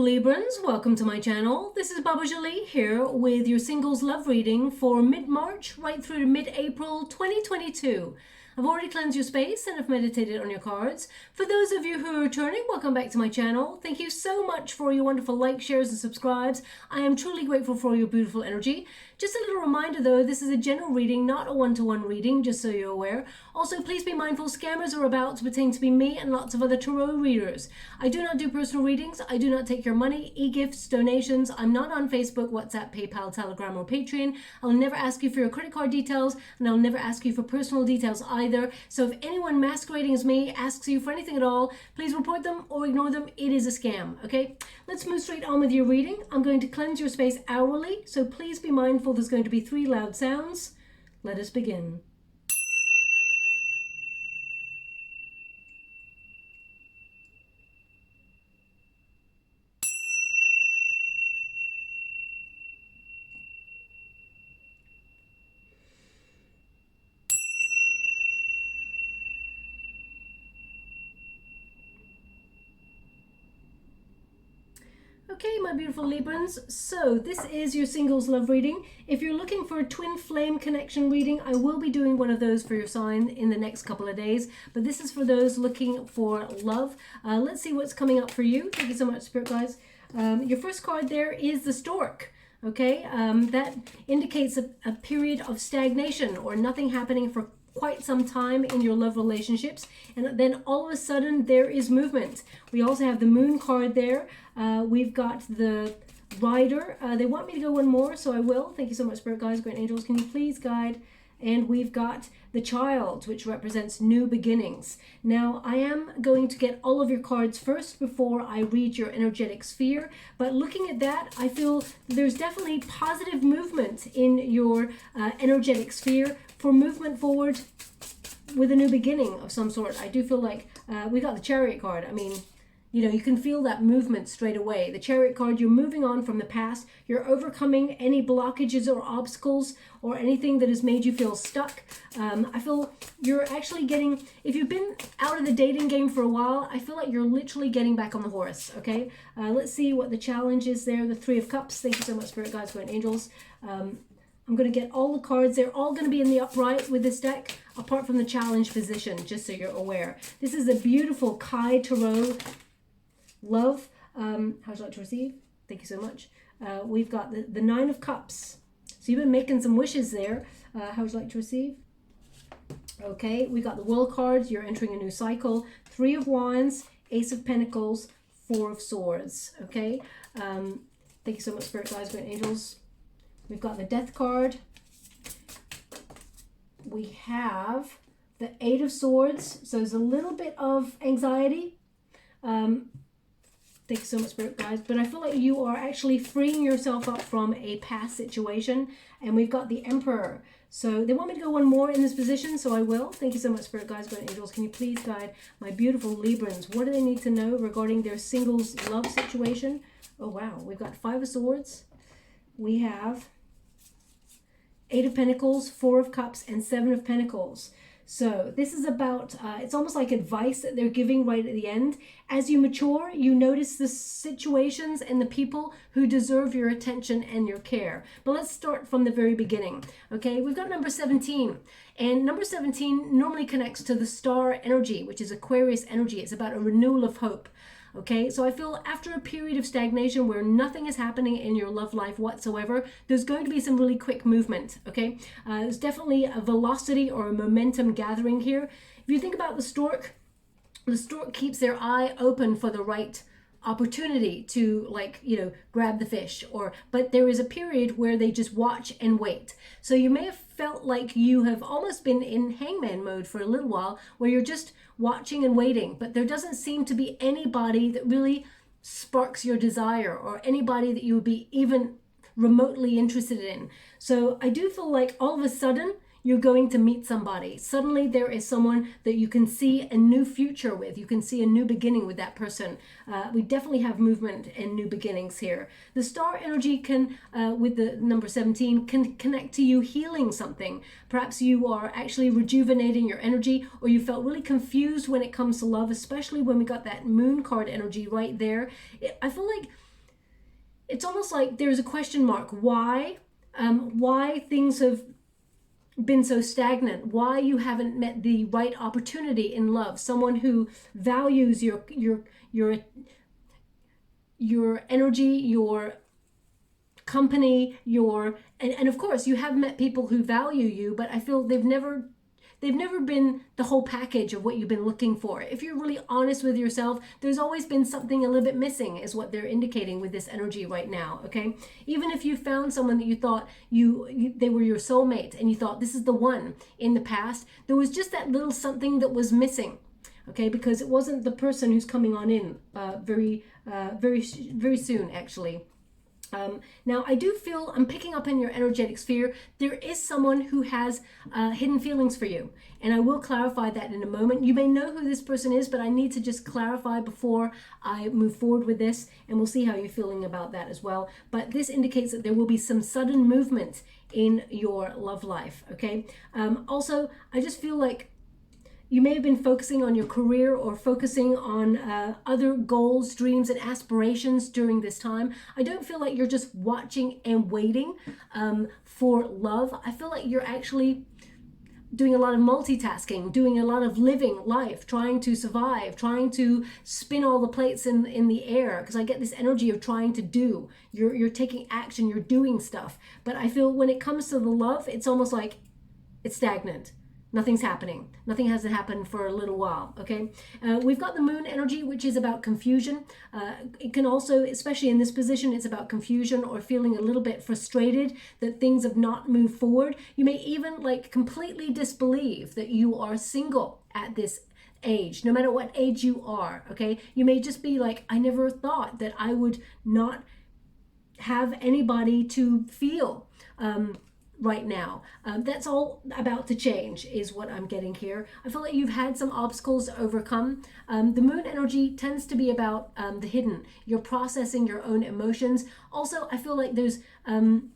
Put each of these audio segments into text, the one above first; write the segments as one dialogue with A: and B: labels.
A: beautiful Librans, welcome to my channel. This is Baba Jolie here with your singles love reading for mid-March right through to mid-April 2022. I've already cleansed your space and have meditated on your cards. For those of you who are returning, welcome back to my channel. Thank you so much for your wonderful likes, shares and subscribes. I am truly grateful for your beautiful energy. Just a little reminder though, this is a general reading, not a one-to-one reading, just so you're aware. Also, please be mindful, scammers are about to pretend to be me and lots of other tarot readers. I do not do personal readings. I do not take your money, e-gifts, donations. I'm not on Facebook, WhatsApp, PayPal, Telegram or Patreon. I'll never ask you for your credit card details and I'll never ask you for personal details either. So if anyone masquerading as me asks you for anything at all, please report them or ignore them. It is a scam, okay? Let's move straight on with your reading. I'm going to cleanse your space hourly, so please be mindful there's going to be 3 loud sounds. Let us begin. Okay, my beautiful Librans, so this is your singles love reading. If you're looking for a twin flame connection reading, I will be doing one of those for your sign in the next couple of days, but this is for those looking for love. Let's see what's coming up for you. Thank you so much, Spirit Guides. Your first card there is the Stork. Okay, that indicates a period of stagnation or nothing happening for quite some time in your love relationships, and then all of a sudden there is movement. We also have the Moon card there. We've got the Rider. They want me to go one more, so I will. Thank you so much, Spirit Guides, Great Angels. Can you please guide? And we've got the Child, which represents new beginnings. Now, I am going to get all of your cards first before I read your energetic sphere. But looking at that, I feel there's definitely positive movement in your energetic sphere for movement forward with a new beginning of some sort. I do feel like we got the Chariot card. I mean, you know, you can feel that movement straight away. The Chariot card, you're moving on from the past. You're overcoming any blockages or obstacles or anything that has made you feel stuck. I feel you're actually getting, if you've been out of the dating game for a while, I feel like you're literally getting back on the horse, okay? Let's see what the challenge is there. The 3 of Cups. Thank you so much, Spirit Guides, Great Angels. I'm going to get all the cards. They're all going to be in the upright with this deck, apart from the challenge position, just so you're aware. This is a beautiful Kai Tarot love. How would you like to receive? Thank you so much. We've got the 9 of Cups. So you've been making some wishes there. How would you like to receive? Okay, we got the World cards. You're entering a new cycle. 3 of Wands, Ace of Pentacles, 4 of Swords. Okay. Thank you so much, Spirit Guides, Great Angels. We've got the Death card. We have the 8 of Swords. So there's a little bit of anxiety. Thank you so much, Spirit Guides. But I feel like you are actually freeing yourself up from a past situation. And we've got the Emperor. So they want me to go one more in this position, so I will. Thank you so much, Spirit Guides, Great Angels. Can you please guide my beautiful Librans? What do they need to know regarding their singles love situation? Oh, wow. We've got 5 of Swords. We have 8 of Pentacles, 4 of Cups, and 7 of Pentacles. So this is about, it's almost like advice that they're giving right at the end. As you mature, you notice the situations and the people who deserve your attention and your care. But let's start from the very beginning. Okay, we've got number 17. And number 17 normally connects to the star energy, which is Aquarius energy. It's about a renewal of hope. Okay, so I feel after a period of stagnation where nothing is happening in your love life whatsoever, there's going to be some really quick movement, okay? There's definitely a velocity or a momentum gathering here. If you think about the stork keeps their eye open for the right opportunity to, like, you know, grab the fish, but there is a period where they just watch and wait. So you may have felt like you have almost been in hangman mode for a little while, where you're just watching and waiting, but there doesn't seem to be anybody that really sparks your desire or anybody that you would be even remotely interested in. So I do feel like all of a sudden you're going to meet somebody. Suddenly there is someone that you can see a new future with. You can see a new beginning with that person. We definitely have movement and new beginnings here. The star energy can, with the number 17, can connect to you healing something. Perhaps you are actually rejuvenating your energy, or you felt really confused when it comes to love, especially when we got that moon card energy right there. I feel like it's almost like there's a question mark. Why things have been so stagnant, why you haven't met the right opportunity in love, someone who values your energy, your company, and of course you have met people who value you, but I feel they've never been the whole package of what you've been looking for. If you're really honest with yourself, there's always been something a little bit missing, is what they're indicating with this energy right now, okay? Even if you found someone that you thought they were your soulmate and you thought this is the one in the past, there was just that little something that was missing, okay? Because it wasn't the person who's coming on in very soon, actually. Now, I do feel, I'm picking up in your energetic sphere, there is someone who has hidden feelings for you. And I will clarify that in a moment. You may know who this person is, but I need to just clarify before I move forward with this. And we'll see how you're feeling about that as well. But this indicates that there will be some sudden movement in your love life, okay? Also, I just feel like you may have been focusing on your career or focusing on other goals, dreams, and aspirations during this time. I don't feel like you're just watching and waiting for love. I feel like you're actually doing a lot of multitasking, doing a lot of living life, trying to survive, trying to spin all the plates in the air, because I get this energy of trying to do. You're taking action, you're doing stuff. But I feel when it comes to the love, it's almost like it's stagnant. Nothing's happening. Nothing hasn't happened for a little while, okay? We've got the moon energy, which is about confusion. It can also, especially in this position, it's about confusion or feeling a little bit frustrated that things have not moved forward. You may even like completely disbelieve that you are single at this age, no matter what age you are, okay? You may just be like, I never thought that I would not have anybody to feel right now. That's all about to change, is what I'm getting here. I feel like you've had some obstacles to overcome. The moon energy tends to be about the hidden. You're processing your own emotions. Also, I feel like there's, and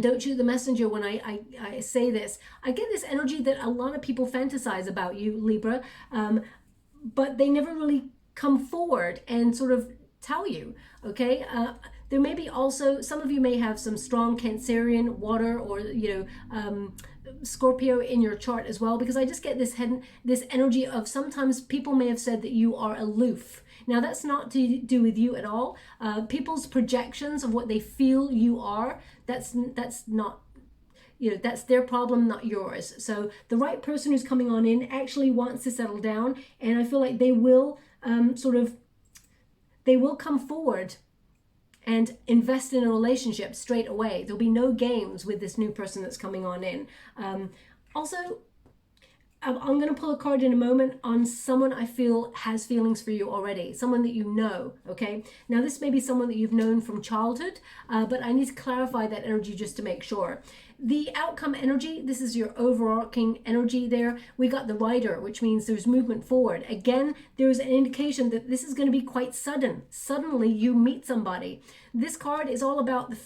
A: don't shoot the messenger when I say this, I get this energy that a lot of people fantasize about you, Libra, but they never really come forward and sort of tell you, okay? There may be also, some of you may have some strong Cancerian, water, or, Scorpio in your chart as well, because I just get this energy of sometimes people may have said that you are aloof. Now, that's not to do with you at all. People's projections of what they feel you are, that's not, that's their problem, not yours. So the right person who's coming on in actually wants to settle down, and I feel like they will they will come forward and invest in a relationship straight away. There'll be no games with this new person that's coming on in. Also, I'm going to pull a card in a moment on someone I feel has feelings for you already, someone that you know, okay? Now, this may be someone that you've known from childhood, but I need to clarify that energy just to make sure. The outcome energy, this is your overarching energy there. We got the rider, which means there's movement forward. Again, there's an indication that this is going to be quite sudden. Suddenly, you meet somebody. This card is all about the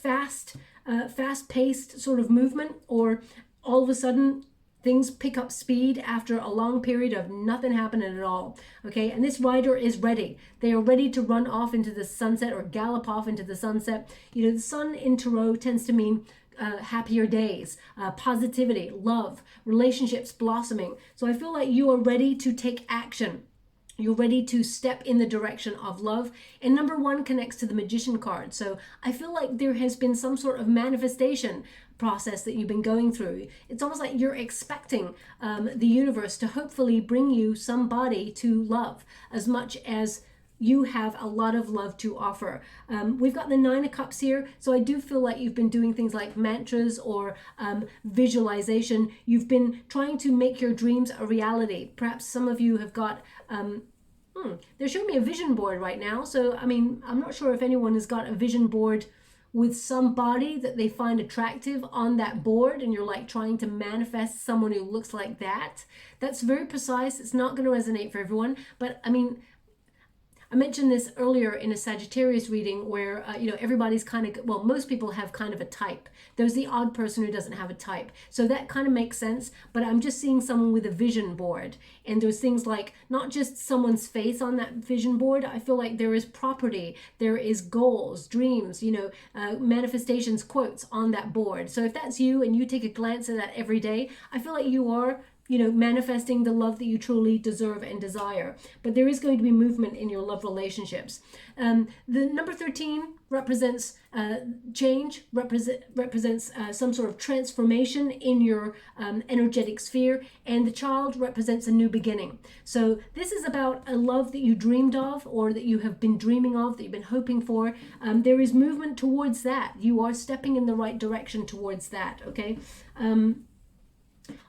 A: fast-paced sort of movement, or all of a sudden, things pick up speed after a long period of nothing happening at all, okay? And this rider is ready. They are ready to run off into the sunset or gallop off into the sunset. The sun in Tarot tends to mean happier days, positivity, love, relationships blossoming. So I feel like you are ready to take action. You're ready to step in the direction of love. And number 1 connects to the Magician card. So I feel like there has been some sort of manifestation process that you've been going through. It's almost like you're expecting the universe to hopefully bring you somebody to love, as much as you have a lot of love to offer. We've got the 9 of Cups here, so I do feel like you've been doing things like mantras or visualization. You've been trying to make your dreams a reality. Perhaps some of you have got, they're showing me a vision board right now, so I mean, I'm not sure if anyone has got a vision board with somebody that they find attractive on that board, and you're like trying to manifest someone who looks like that. That's very precise. It's not going to resonate for everyone, but I mean, I mentioned this earlier in a Sagittarius reading where, you know, everybody's kind of, well, most people have kind of a type. There's the odd person who doesn't have a type. So that kind of makes sense, but I'm just seeing someone with a vision board. And there's things like not just someone's face on that vision board. I feel like there is property, there is goals, dreams, you know, manifestations, quotes on that board. So if that's you and you take a glance at that every day, I feel like you are, you know, manifesting the love that you truly deserve and desire. But there is going to be movement in your love relationships. The number 13 represents change, represents some sort of transformation in your energetic sphere, and the child represents a new beginning. So this is about a love that you dreamed of, or that you have been dreaming of, that you've been hoping for. There is movement towards that. You are stepping in the right direction towards that, okay?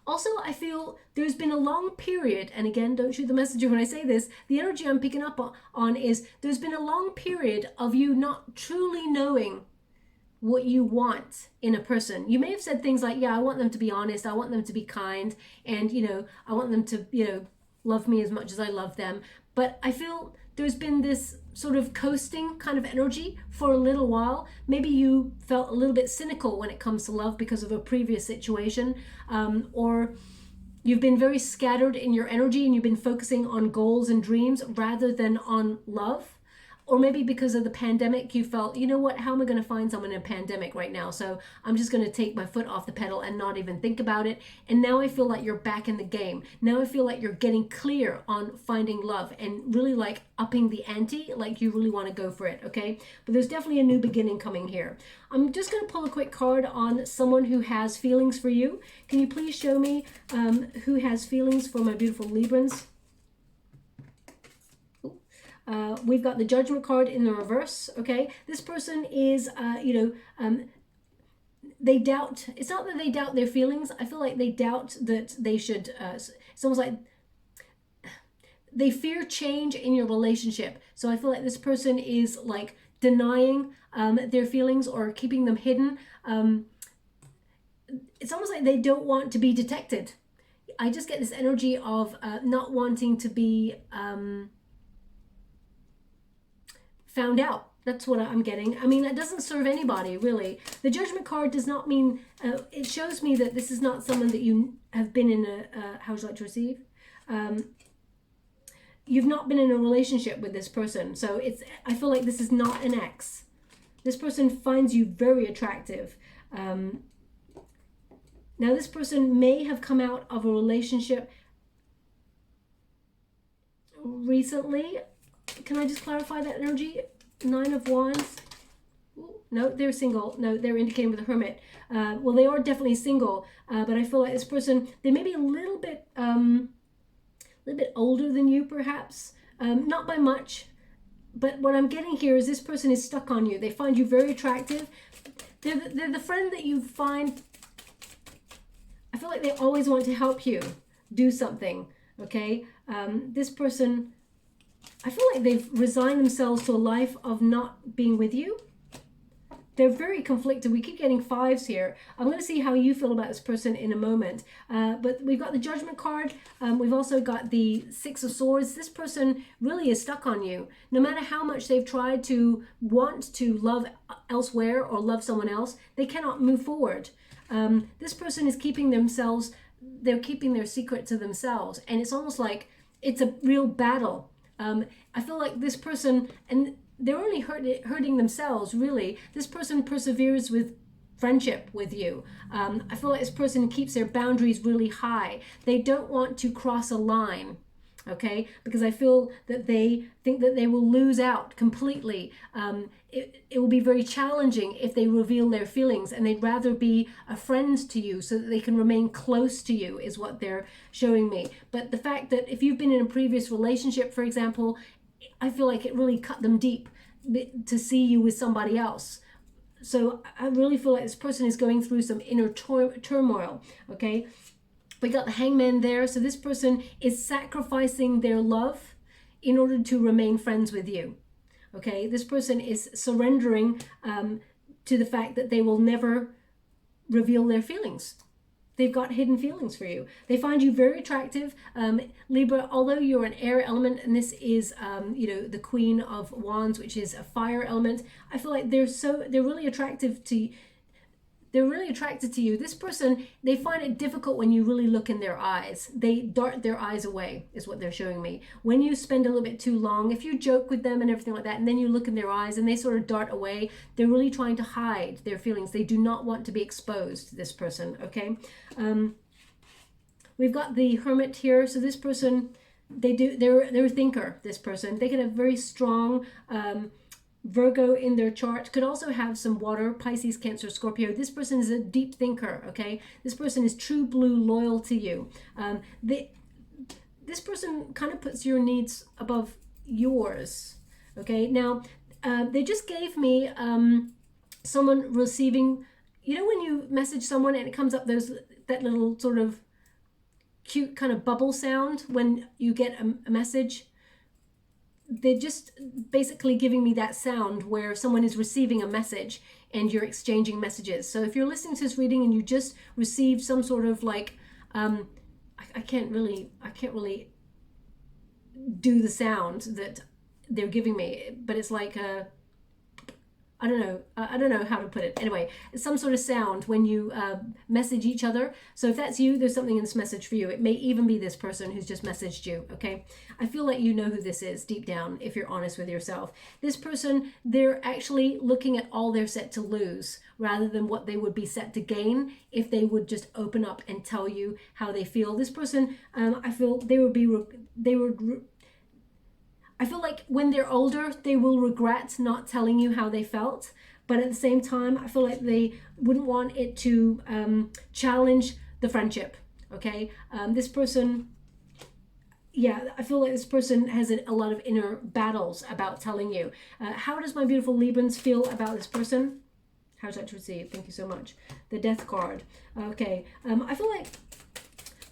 A: Also, I feel there's been a long period, and again, don't shoot the messenger when I say this, the energy I'm picking up on is there's been a long period of you not truly knowing what you want in a person. You may have said things like, yeah, I want them to be honest, I want them to be kind, and, you know, I want them to, you know, love me as much as I love them. But I feel there's been this sort of coasting kind of energy for a little while. Maybe you felt a little bit cynical when it comes to love because of a previous situation, or you've been very scattered in your energy and you've been focusing on goals and dreams rather than on love. Or maybe because of the pandemic, you felt, you know what, how am I going to find someone in a pandemic right now? So I'm just going to take my foot off the pedal and not even think about it. And now I feel like you're back in the game. Now I feel like you're getting clear on finding love and really like upping the ante, like you really want to go for it, okay? But there's definitely a new beginning coming here. I'm just going to pull a quick card on someone who has feelings for you. Can you please show me who has feelings for my beautiful Librans? We've got the Judgment card in the reverse, okay? This person is, you know, they doubt, it's not that they doubt their feelings. I feel like they doubt that they should, it's almost like they fear change in your relationship. So I feel like this person is like denying their feelings or keeping them hidden. It's almost like they don't want to be detected. I just get this energy of not wanting to be found out. That's what I'm getting. I mean, that doesn't serve anybody, really. The Judgment card does not mean, it shows me that this is not someone that you have been in a, how would you like to receive? You've not been in a relationship with this person. So it's, I feel like this is not an ex. This person finds you very attractive. Now, this person may have come out of a relationship recently. Can I just clarify that energy? 9 of Wands. No, they're single. No, they're indicating with the Hermit. Well, they are definitely single, but I feel like this person, they may be a little bit older than you, perhaps. Not by much, but what I'm getting here is this person is stuck on you. They find you very attractive. They're the friend that you find. I feel like they always want to help you do something. Okay, this person, I feel like they've resigned themselves to a life of not being with you. They're very conflicted. We keep getting 5s here. I'm going to see how you feel about this person in a moment. But we've got the Judgment card. We've also got the 6 of Swords. This person really is stuck on you. No matter how much they've tried to want to love elsewhere or love someone else, they cannot move forward. This person is keeping themselves, they're keeping their secret to themselves. And it's almost like it's a real battle. I feel like this person, and they're only hurting themselves, really. This person perseveres with friendship with you. I feel like this person keeps their boundaries really high. They don't want to cross a line, okay? Because I feel that they think that they will lose out completely. It will be very challenging if they reveal their feelings, and they'd rather be a friend to you so that they can remain close to you is what they're showing me. But the fact that if you've been in a previous relationship, for example, I feel like it really cut them deep to see you with somebody else. So I really feel like this person is going through some inner turmoil, okay? We got the Hangman there. So this person is sacrificing their love in order to remain friends with you, okay? This person is surrendering to the fact that they will never reveal their feelings. they've got hidden feelings for you. They find you very attractive. Libra, although you're an air element, and this is, you know, the Queen of Wands, which is a fire element, I feel like they're really attractive to you. They're really attracted to you. This person, they find it difficult when you really look in their eyes. They dart their eyes away, is what they're showing me. When you spend a little bit too long, if you joke with them and everything like that, and then you look in their eyes and they sort of dart away, they're really trying to hide their feelings. They do not want to be exposed, this person, okay? We've got the Hermit here. So this person, they're a thinker, this person. They can have very strong, Virgo in their chart, could also have some water, Pisces, Cancer, Scorpio. This person is a deep thinker, okay? This person is true blue, loyal to you. This person kind of puts your needs above yours, okay? Now, they just gave me someone receiving, you know when you message someone and it comes up that little sort of cute kind of bubble sound when you get a message? They're just basically giving me that sound where someone is receiving a message and you're exchanging messages. So if you're listening to this reading and you just received some sort of like, I can't really do the sound that they're giving me, but it's like I don't know how to put it. Anyway, it's some sort of sound when you message each other. So if that's you, there's something in this message for you. It may even be this person who's just messaged you, okay? I feel like you know who this is deep down, if you're honest with yourself. This person, they're actually looking at all they're set to lose rather than what they would be set to gain if they would just open up and tell you how they feel. This person, I feel I feel like when they're older, they will regret not telling you how they felt. But at the same time, I feel like they wouldn't want it to challenge the friendship, okay? This person, yeah, I feel like this person has a lot of inner battles about telling you. How does my beautiful Librans feel about this person? How's that to receive? Thank you so much. The Death card. Okay, I feel like,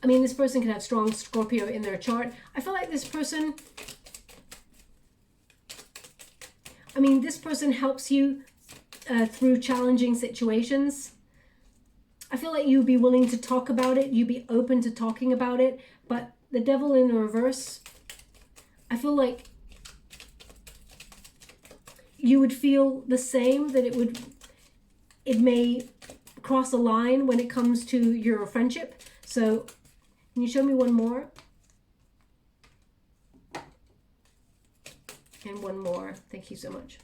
A: I mean, this person can have strong Scorpio in their chart. I feel like this person, I mean, this person helps you through challenging situations. I feel like you'd be willing to talk about it. You'd be open to talking about it. But the Devil in the reverse, I feel like you would feel the same, that it may cross a line when it comes to your friendship. So can you show me one more? And one more. Thank you so much.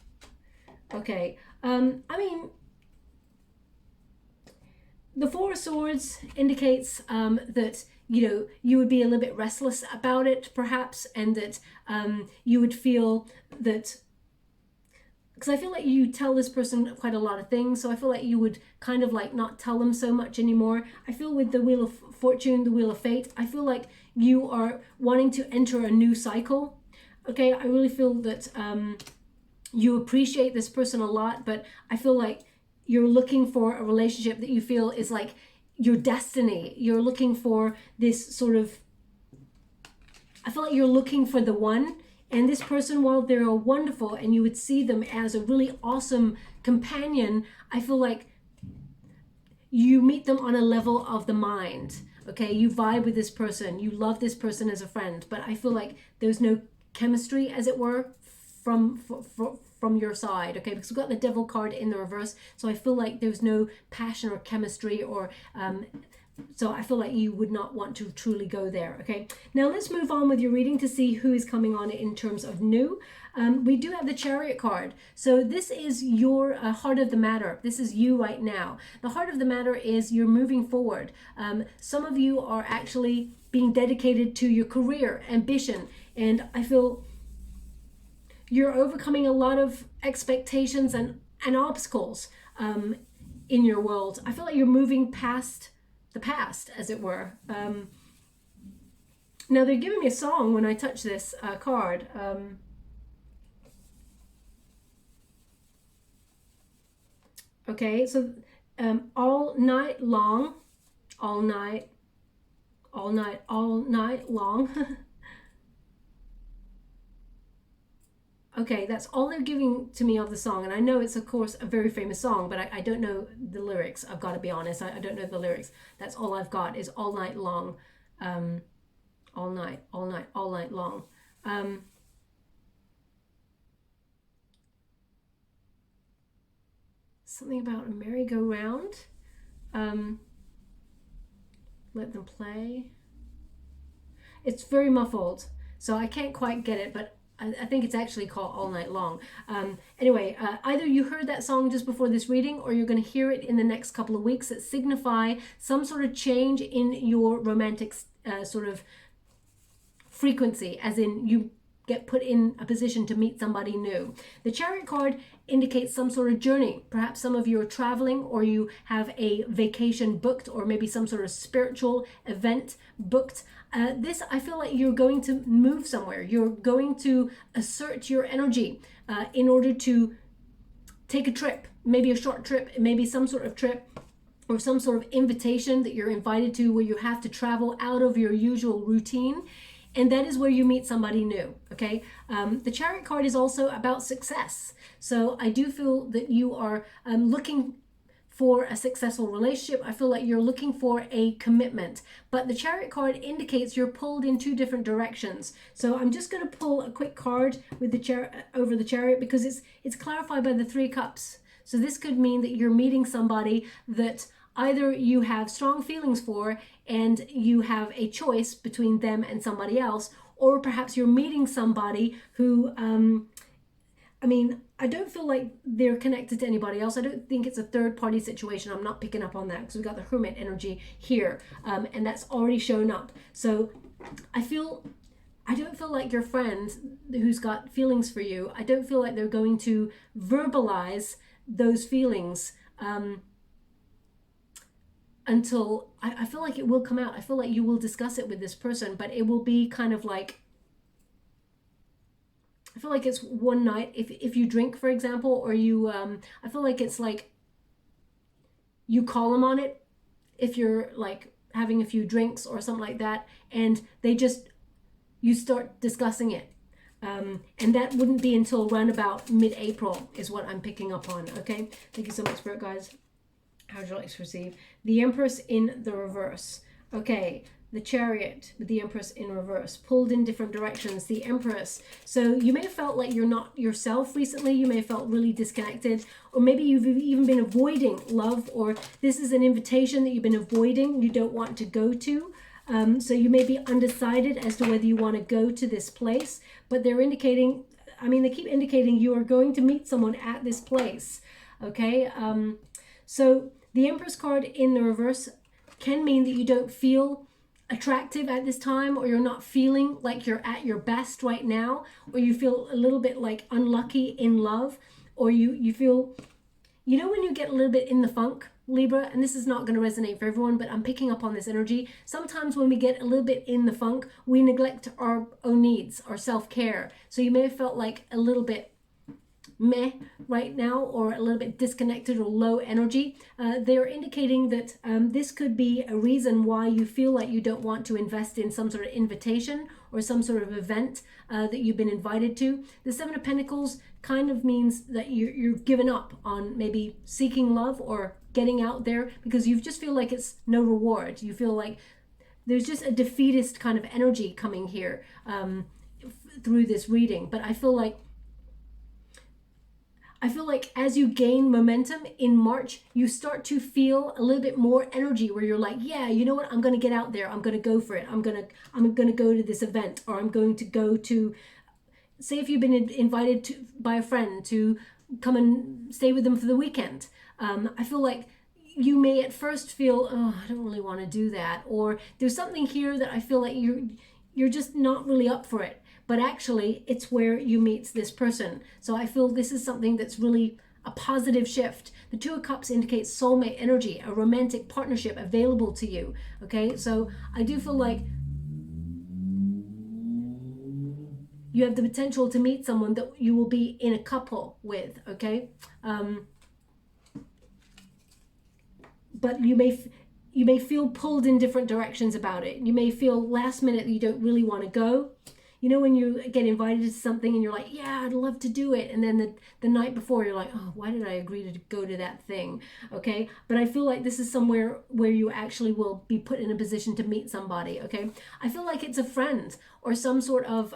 A: Okay. I mean, the Four of Swords indicates that, you know, you would be a little bit restless about it, perhaps, and that you would feel that, because I feel like you tell this person quite a lot of things, so I feel like you would kind of like not tell them so much anymore. I feel with the Wheel of Fortune, the Wheel of Fate, I feel like you are wanting to enter a new cycle. Okay, I really feel that you appreciate this person a lot, but I feel like you're looking for a relationship that you feel is like your destiny. You're looking for this sort of, I feel like you're looking for the one, and this person, while they're wonderful and you would see them as a really awesome companion, I feel like you meet them on a level of the mind. Okay, you vibe with this person, you love this person as a friend, but I feel like there's no chemistry, as it were, from your side, okay? Because we've got the Devil card in the reverse, so I feel like there's no passion or chemistry, or so I feel like you would not want to truly go there, okay? Now let's move on with your reading to see who is coming on in terms of new. We do have the Chariot card. So this is your heart of the matter. This is you right now. The heart of the matter is you're moving forward. Some of you are actually being dedicated to your career, ambition, and I feel you're overcoming a lot of expectations and obstacles in your world. I feel like you're moving past the past, as it were. Now they're giving me a song when I touch this card. Okay, so all night long, all night long. Okay, that's all they're giving to me of the song. And I know it's, of course, a very famous song, but I don't know the lyrics. I've got to be honest. I don't know the lyrics. That's all I've got is all night long. All night, all night, all night long. Something about a merry-go-round. Let them play. It's very muffled, so I can't quite get it, but I think it's actually called All Night Long. Anyway, either you heard that song just before this reading, or you're going to hear it in the next couple of weeks that signify some sort of change in your romantic sort of frequency, as in you get put in a position to meet somebody new. The Chariot card indicates some sort of journey. Perhaps some of you are traveling, or you have a vacation booked, or maybe some sort of spiritual event booked. This, I feel like you're going to move somewhere. You're going to assert your energy in order to take a trip, maybe a short trip, maybe some sort of trip, or some sort of invitation that you're invited to where you have to travel out of your usual routine. And that is where you meet somebody new, okay? The Chariot card is also about success. So I do feel that you are looking for a successful relationship. I feel like you're looking for a commitment. But the Chariot card indicates you're pulled in two different directions. So I'm just going to pull a quick card with the over the Chariot, because it's clarified by the Three Cups. So this could mean that you're meeting somebody that either you have strong feelings for and you have a choice between them and somebody else, or perhaps you're meeting somebody who, I mean, I don't feel like they're connected to anybody else. I don't think it's a third party situation. I'm not picking up on that because we've got the Hermit energy here, and that's already shown up. So I don't feel like your friend who's got feelings for you, I don't feel like they're going to verbalize those feelings until I feel like it will come out. I feel like you will discuss it with this person, but it will be kind of like, I feel like it's one night. If you drink, for example, or you, I feel like it's like you call them on it if you're like having a few drinks or something like that, and you start discussing it. And that wouldn't be until around about mid-April is what I'm picking up on, okay? Thank you so much, Spirit guys. How would you like to receive? The Empress in the reverse. Okay, the Chariot with the Empress in reverse, pulled in different directions. The Empress. So you may have felt like you're not yourself recently. You may have felt really disconnected, or maybe you've even been avoiding love, or this is an invitation that you've been avoiding, you don't want to go to. So you may be undecided as to whether you want to go to this place, but they're indicating, I mean, they keep indicating you are going to meet someone at this place, okay? So the Empress card in the reverse can mean that you don't feel attractive at this time, or you're not feeling like you're at your best right now, or you feel a little bit like unlucky in love, or you feel, you know, when you get a little bit in the funk, Libra, and this is not going to resonate for everyone, but I'm picking up on this energy. Sometimes when we get a little bit in the funk, we neglect our own needs, our self-care. So you may have felt like a little bit meh right now, or a little bit disconnected or low energy. They're indicating that this could be a reason why you feel like you don't want to invest in some sort of invitation or some sort of event that you've been invited to. The Seven of Pentacles kind of means that you've given up on maybe seeking love or getting out there, because you just feel like it's no reward. You feel like there's just a defeatist kind of energy coming here through this reading. But I feel like as you gain momentum in March, you start to feel a little bit more energy where you're like, yeah, you know what? I'm going to get out there. I'm going to go for it. I'm going to go to this event, or I'm going to go to, say if you've been invited by a friend to come and stay with them for the weekend. I feel like you may at first feel, oh, I don't really want to do that. Or there's something here that I feel like you're just not really up for it. But actually, it's where you meet this person. So I feel this is something that's really a positive shift. The Two of Cups indicates soulmate energy, a romantic partnership available to you. Okay, so I do feel like you have the potential to meet someone that you will be in a couple with. Okay, but you may feel pulled in different directions about it. You may feel last minute that you don't really want to go. you know, when you get invited to something and you're like, yeah, I'd love to do it. And then the night before you're like, oh, why did I agree to go to that thing? Okay. But I feel like this is somewhere where you actually will be put in a position to meet somebody. Okay. I feel like it's a friend or some sort of,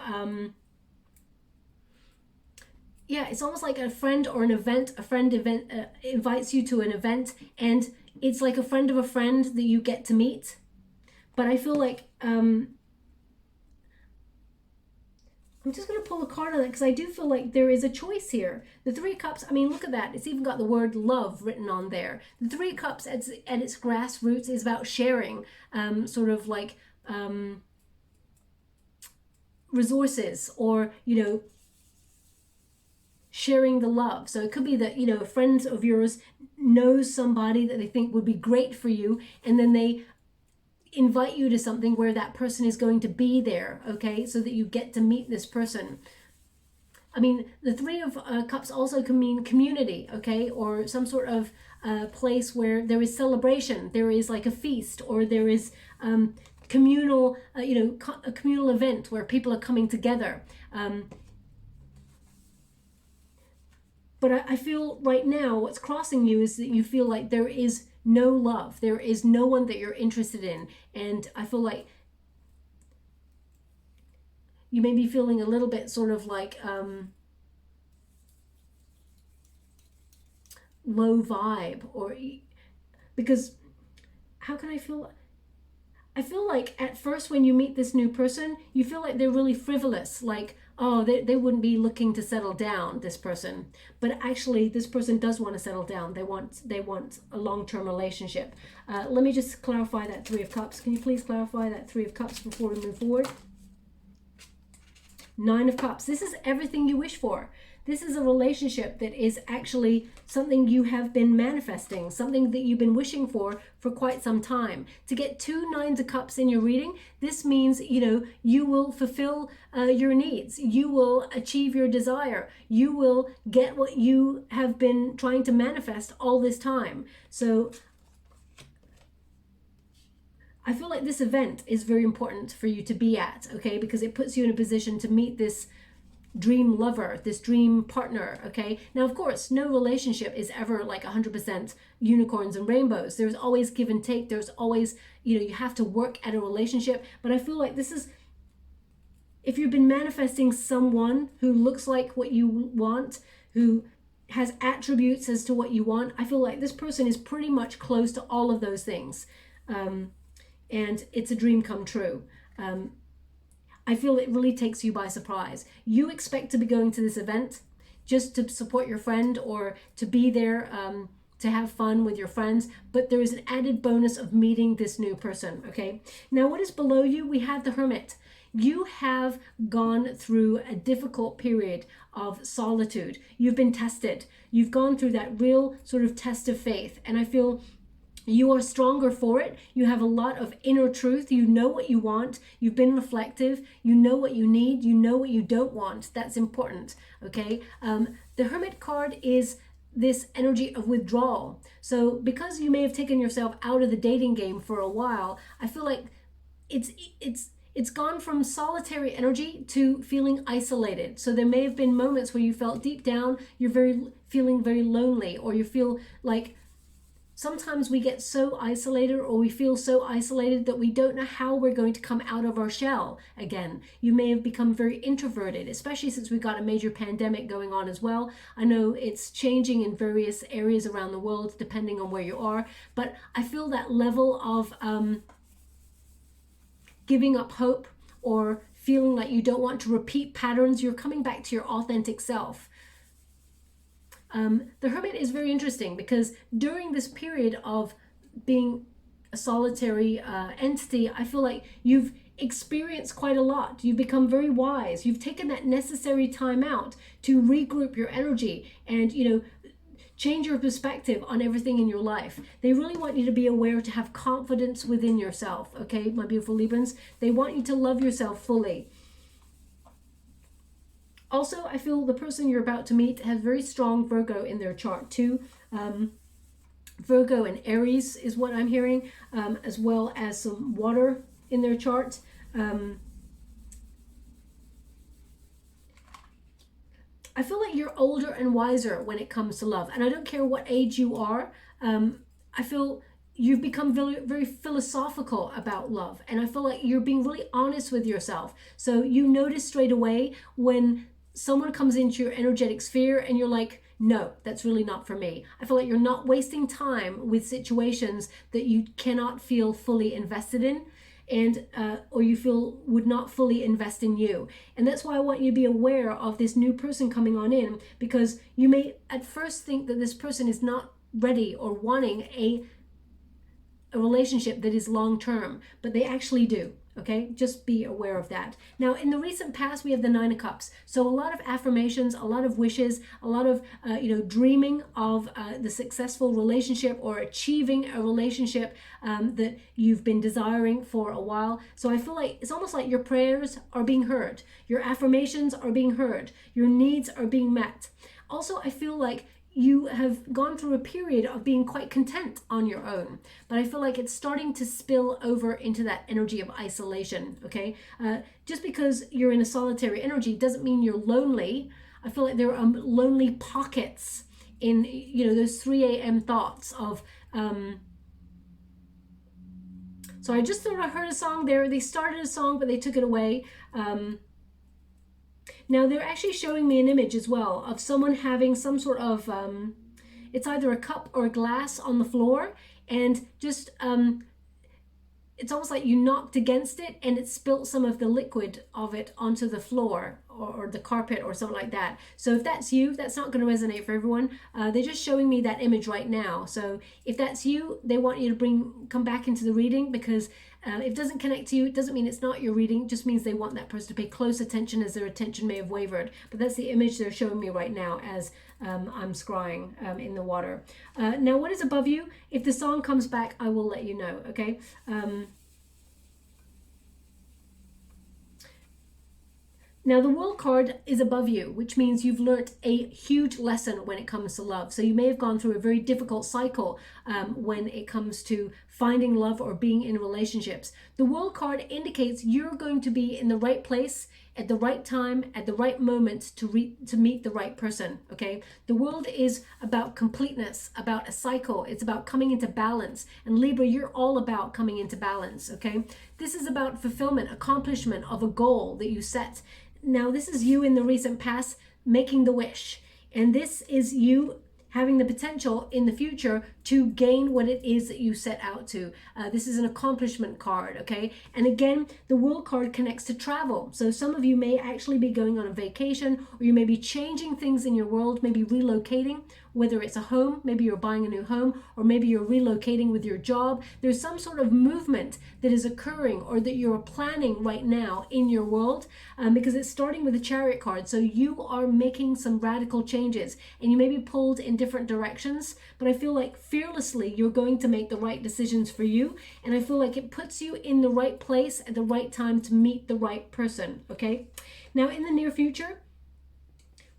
A: yeah, it's almost like a friend or an event. A friend invites you to an event, and it's like a friend of a friend that you get to meet. But I feel like I'm just going to pull a card on that because I do feel like there is a choice here. The Three of Cups, I mean, look at that. It's even got the word love written on there. The Three of Cups at its grassroots is about sharing, sort of like resources, or, you know, sharing the love. So it could be that, you know, a friend of yours knows somebody that they think would be great for you, and then they invite you to something where that person is going to be there, okay, so that you get to meet this person. I mean, the Three of Cups also can mean community, okay, or some sort of place where there is celebration, there is like a feast, or there is communal, you know, a communal event where people are coming together. But I feel right now what's crossing you is that you feel like there is no love. There is no one that you're interested in. And I feel like you may be feeling a little bit sort of like low vibe, or because how can I feel? I feel like at first when you meet this new person, you feel like they're really frivolous, like, oh, they wouldn't be looking to settle down, this person. But actually, this person does want to settle down. They want a long-term relationship. Let me just clarify that Three of Cups. Can you please clarify that Three of Cups before we move forward? Nine of Cups. This is everything you wish for. This is a relationship that is actually something you have been manifesting, something that you've been wishing for quite some time. To get two Nines of Cups in your reading, this means, you know, you will fulfill your needs. You will achieve your desire. You will get what you have been trying to manifest all this time. So I feel like this event is very important for you to be at, okay, because it puts you in a position to meet this dream lover, this dream partner, okay? Now, of course, no relationship is ever like 100% unicorns and rainbows. There's always give and take. There's always, you know, you have to work at a relationship. But I feel like this is, if you've been manifesting someone who looks like what you want, who has attributes as to what you want, I feel like this person is pretty much close to all of those things. And it's a dream come true. I feel it really takes you by surprise. You expect to be going to this event just to support your friend, or to be there to have fun with your friends, but there is an added bonus of meeting this new person, okay? Now, what is below you? We have the Hermit. You have gone through a difficult period of solitude. You've been tested. You've gone through that real sort of test of faith, and I feel you are stronger for it. You have a lot of inner truth. You know what you want. You've been reflective. You know what you need. You know what you don't want. That's important, okay? The Hermit card is this energy of withdrawal. So because you may have taken yourself out of the dating game for a while, I feel like it's gone from solitary energy to feeling isolated. So there may have been moments where you felt deep down, you're feeling very lonely, or you feel like sometimes we get so isolated, or we feel so isolated that we don't know how we're going to come out of our shell again. You may have become very introverted, especially since we've got a major pandemic going on as well. I know it's changing in various areas around the world depending on where you are, but I feel that level of giving up hope, or feeling like you don't want to repeat patterns. You're coming back to your authentic self. The Hermit is very interesting because during this period of being a solitary entity, I feel like you've experienced quite a lot. You've become very wise. You've taken that necessary time out to regroup your energy and, you know, change your perspective on everything in your life. They really want you to be aware, to have confidence within yourself, okay, my beautiful Librans? They want you to love yourself fully. Also, I feel the person you're about to meet has very strong Virgo in their chart too. Virgo and Aries is what I'm hearing, as well as some water in their chart. I feel like you're older and wiser when it comes to love. And I don't care what age you are. I feel you've become very, very philosophical about love. And I feel like you're being really honest with yourself. So you notice straight away when someone comes into your energetic sphere and you're like, no, that's really not for me. I feel like you're not wasting time with situations that you cannot feel fully invested in, and or you feel would not fully invest in you. And that's why I want you to be aware of this new person coming on in, because you may at first think that this person is not ready or wanting a relationship that is long-term, but they actually do. Okay, just be aware of that. Now, in the recent past, we have the Nine of Cups. So a lot of affirmations, a lot of wishes, a lot of, dreaming of the successful relationship or achieving a relationship that you've been desiring for a while. So I feel like it's almost like your prayers are being heard. Your affirmations are being heard. Your needs are being met. Also, I feel like you have gone through a period of being quite content on your own, but I feel like it's starting to spill over into that energy of isolation. Okay, just because you're in a solitary energy doesn't mean you're lonely. I feel like there are lonely pockets in those 3 a.m. thoughts of so I just thought I heard a song there. They started a song but they took it away. Now they're actually showing me an image as well of someone having some sort of, it's either a cup or a glass on the floor, and just, it's almost like you knocked against it and it spilt some of the liquid of it onto the floor or the carpet or something like that. So if that's you, that's not going to resonate for everyone. They're just showing me that image right now. So if that's you, they want you to come back into the reading, because if it doesn't connect to you, it doesn't mean it's not your reading. It just means they want that person to pay close attention, as their attention may have wavered. But that's the image they're showing me right now as I'm scrying in the water. Now, what is above you? If the song comes back, I will let you know, okay? Now, the World card is above you, which means you've learnt a huge lesson when it comes to love. So you may have gone through a very difficult cycle when it comes to finding love or being in relationships. The World card indicates you're going to be in the right place at the right time, at the right moment to meet the right person, okay? The World is about completeness, about a cycle. It's about coming into balance. And Libra, you're all about coming into balance, okay? This is about fulfillment, accomplishment of a goal that you set. Now, this is you in the recent past making the wish. And this is you having the potential in the future to gain what it is that you set out to. This is an accomplishment card, okay? And again, the World card connects to travel. So some of you may actually be going on a vacation, or you may be changing things in your world, maybe relocating, whether it's a home, maybe you're buying a new home, or maybe you're relocating with your job. There's some sort of movement that is occurring or that you're planning right now in your world, because it's starting with the Chariot card. So you are making some radical changes and you may be pulled in different directions, but I feel like fearlessly you're going to make the right decisions for you. And I feel like it puts you in the right place at the right time to meet the right person, okay? Now, in the near future,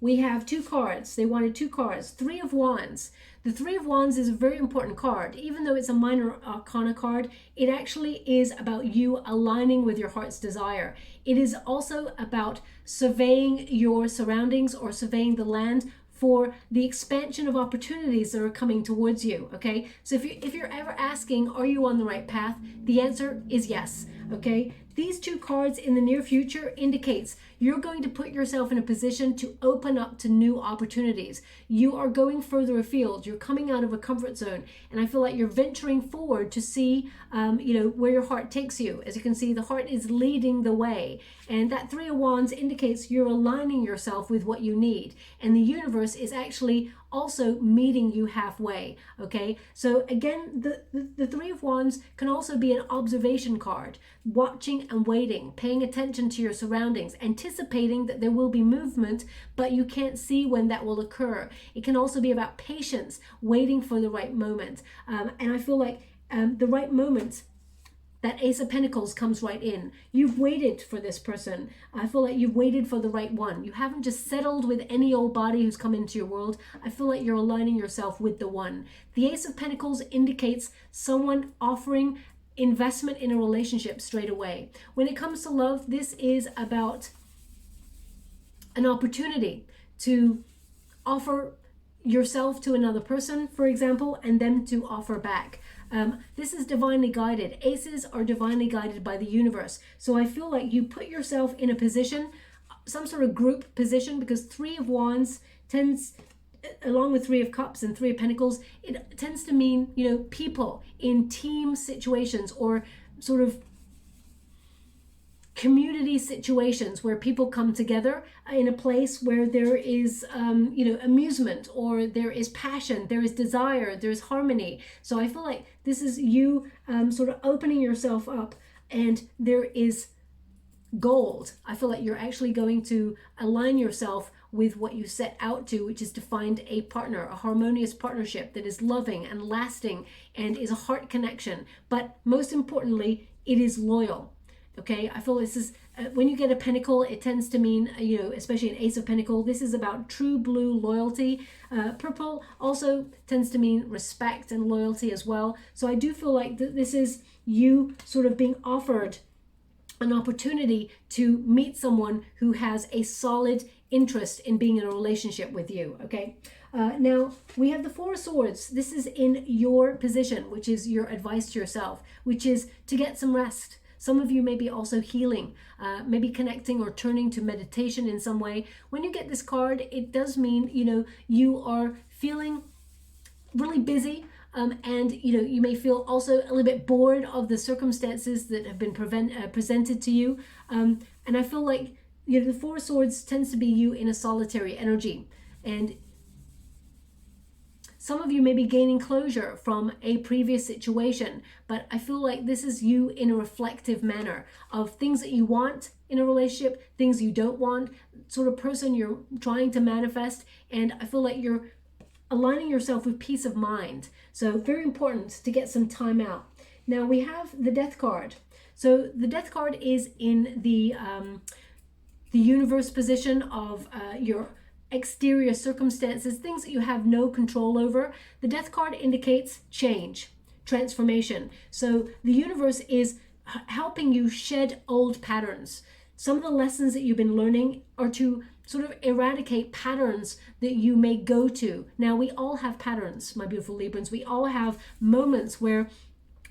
A: we have 2 cards. They wanted 2 cards. 3 of Wands. The 3 of Wands is a very important card. Even though it's a minor arcana card, it actually is about you aligning with your heart's desire. It is also about surveying your surroundings or surveying the land for the expansion of opportunities that are coming towards you, okay? So if you're ever asking, are you on the right path? The answer is yes, okay? These 2 cards in the near future indicates you're going to put yourself in a position to open up to new opportunities. You are going further afield. You're coming out of a comfort zone. And I feel like you're venturing forward to see, where your heart takes you. As you can see, the heart is leading the way. And that 3 of Wands indicates you're aligning yourself with what you need. And the universe is actually also meeting you halfway, okay? So again, the 3 of Wands can also be an observation card, watching and waiting, paying attention to your surroundings, anticipating that there will be movement, but you can't see when that will occur. It can also be about patience, waiting for the right moment. And I feel like the right moment, that Ace of Pentacles comes right in. You've waited for this person. I feel like you've waited for the right one. You haven't just settled with any old body who's come into your world. I feel like you're aligning yourself with the one. The Ace of Pentacles indicates someone offering investment in a relationship straight away. When it comes to love, this is about an opportunity to offer yourself to another person, for example, and them to offer back. This is divinely guided. Aces are divinely guided by the universe. So I feel like you put yourself in a position, some sort of group position, because Three of Wands tends, along with Three of Cups and Three of Pentacles, it tends to mean, you know, people in team situations or sort of community situations where people come together in a place where there is you know, amusement, or there is passion, there is desire, there's harmony. So I feel like this is you sort of opening yourself up, and there is gold. I feel like you're actually going to align yourself with what you set out to, which is to find a partner, a harmonious partnership that is loving and lasting and is a heart connection. But most importantly, it is loyal. Okay, I feel this is, when you get a pentacle, it tends to mean, you know, especially an Ace of Pentacle, this is about true blue loyalty. Purple also tends to mean respect and loyalty as well. So I do feel like this is you sort of being offered an opportunity to meet someone who has a solid interest in being in a relationship with you. Okay, now we have the Four of Swords. This is in your position, which is your advice to yourself, which is to get some rest. Some of you may be also healing, maybe connecting or turning to meditation in some way. When you get this card, it does mean, you know, you are feeling really busy, and, you know, you may feel also a little bit bored of the circumstances that have been presented to you. And I feel like, you know, the Four of Swords tends to be you in a solitary energy. And some of you may be gaining closure from a previous situation, but I feel like this is you in a reflective manner of things that you want in a relationship, things you don't want, sort of person you're trying to manifest. And I feel like you're aligning yourself with peace of mind. So very important to get some time out. Now we have the Death card. So the Death card is in the universe position of your exterior circumstances, things that you have no control over. The Death card indicates change, transformation. So the universe is helping you shed old patterns. Some of the lessons that you've been learning are to sort of eradicate patterns that you may go to. Now, we all have patterns, my beautiful Librans. We all have moments where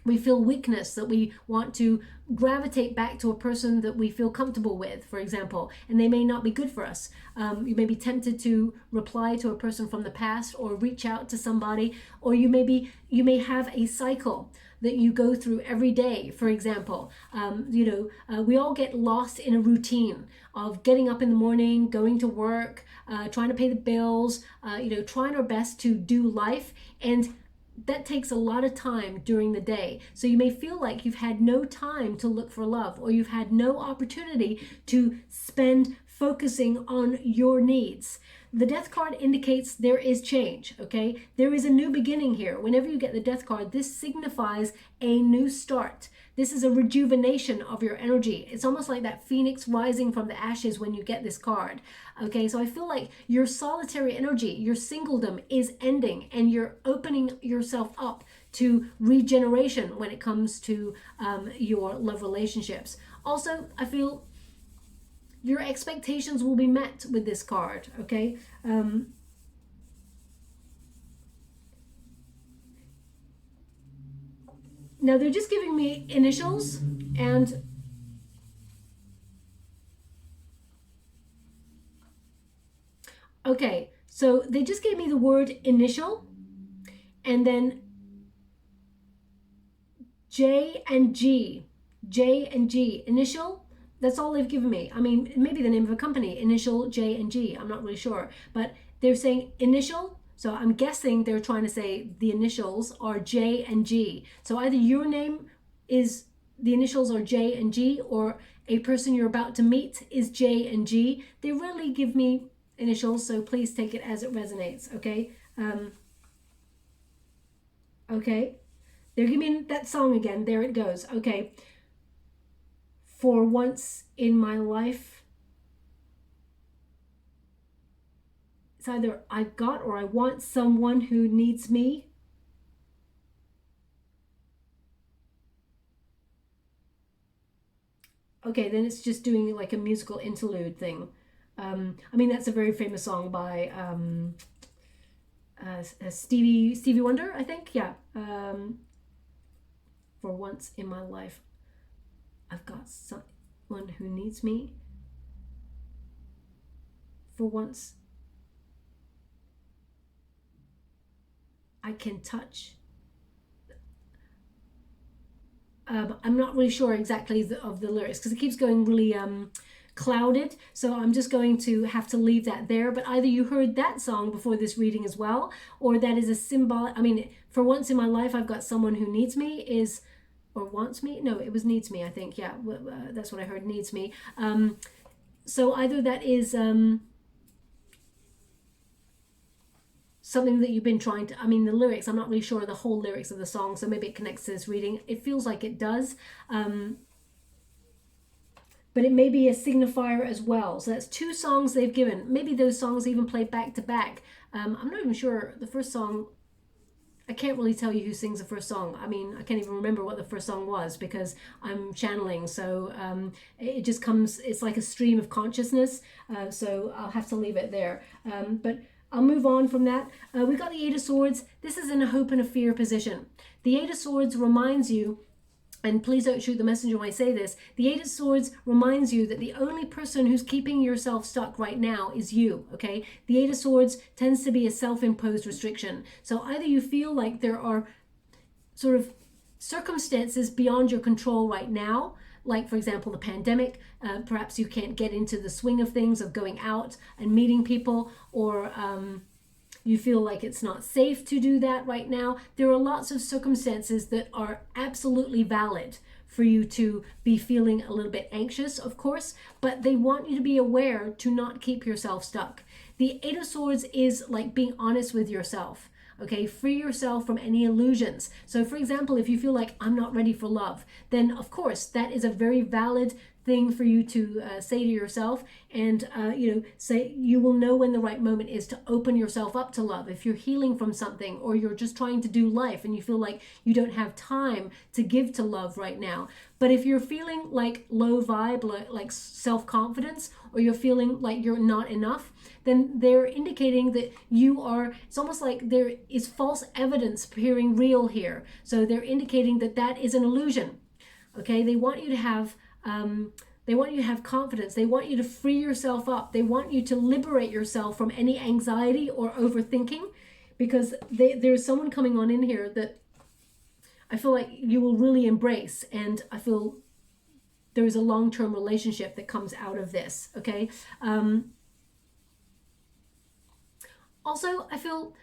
A: we feel weakness, that we want to gravitate back to a person that we feel comfortable with, for example, and they may not be good for us. You may be tempted to reply to a person from the past or reach out to somebody, or you may have a cycle that you go through every day, for example. You know, we all get lost in a routine of getting up in the morning, going to work, trying to pay the bills, you know, trying our best to do life, and that takes a lot of time during the day. So you may feel like you've had no time to look for love, or you've had no opportunity to spend focusing on your needs. The Death card indicates there is change, okay? There is a new beginning here. Whenever you get the Death card, this signifies a new start. This is a rejuvenation of your energy. It's almost like that phoenix rising from the ashes when you get this card. Okay, so I feel like your solitary energy, your singledom is ending, and you're opening yourself up to regeneration when it comes to your love relationships. Also, I feel your expectations will be met with this card, okay? Now they're just giving me initials, and okay, so they just gave me the word initial, and then J and G, initial. That's all they've given me. I mean, maybe the name of a company, initial, J and G. I'm not really sure, but they're saying initial. So I'm guessing they're trying to say the initials are J and G. So either your name is, the initials are J and G, or a person you're about to meet is J and G. They really give me initials, so please take it as it resonates, okay? Okay. They're giving me that song again. There it goes. Okay. For once in my life, it's either I've got or I want someone who needs me. Okay, then it's just doing like a musical interlude thing. I mean, that's a very famous song by Stevie Wonder, I think. Yeah. For once in my life, I've got someone who needs me. For once, I can touch. I'm not really sure exactly of the lyrics because it keeps going really clouded, so I'm just going to have to leave that there. But either you heard that song before this reading as well, or that is a symbol. I mean, for once in my life, I've got someone who needs me is, or wants me. No, it was needs me, I think. Yeah, that's what I heard, needs me. So either that is something that you've been trying to, I mean, the lyrics, I'm not really sure of the whole lyrics of the song, so maybe it connects to this reading. It feels like it does. But it may be a signifier as well. So that's 2 songs they've given. Maybe those songs even play back to back. I'm not even sure. The first song, I can't really tell you who sings the first song. I mean, I can't even remember what the first song was because I'm channeling. So it just comes, it's like a stream of consciousness. So I'll have to leave it there. But I'll move on from that. We got the Eight of Swords. This is in a hope and a fear position. The Eight of Swords reminds you, and please don't shoot the messenger when I say this, the Eight of Swords reminds you that the only person who's keeping yourself stuck right now is you, okay? The Eight of Swords tends to be a self-imposed restriction. So either you feel like there are sort of circumstances beyond your control right now, like, for example, the pandemic. Perhaps you can't get into the swing of things, of going out and meeting people, or you feel like it's not safe to do that right now. There are lots of circumstances that are absolutely valid for you to be feeling a little bit anxious, of course, but they want you to be aware to not keep yourself stuck. The Eight of Swords is like being honest with yourself. Okay, free yourself from any illusions. So for example, if you feel like I'm not ready for love, then of course that is a very valid thing for you to say to yourself, and say you will know when the right moment is to open yourself up to love. If you're healing from something, or you're just trying to do life and you feel like you don't have time to give to love right now. But if you're feeling like low vibe, like self-confidence, or you're feeling like you're not enough, then they're indicating that you are, it's almost like there is false evidence appearing real here. So they're indicating that that is an illusion. Okay, they want you to have confidence. They want you to free yourself up. They want you to liberate yourself from any anxiety or overthinking, because there's someone coming on in here that I feel like you will really embrace, and I feel there's a long-term relationship that comes out of this, okay? Also, I feel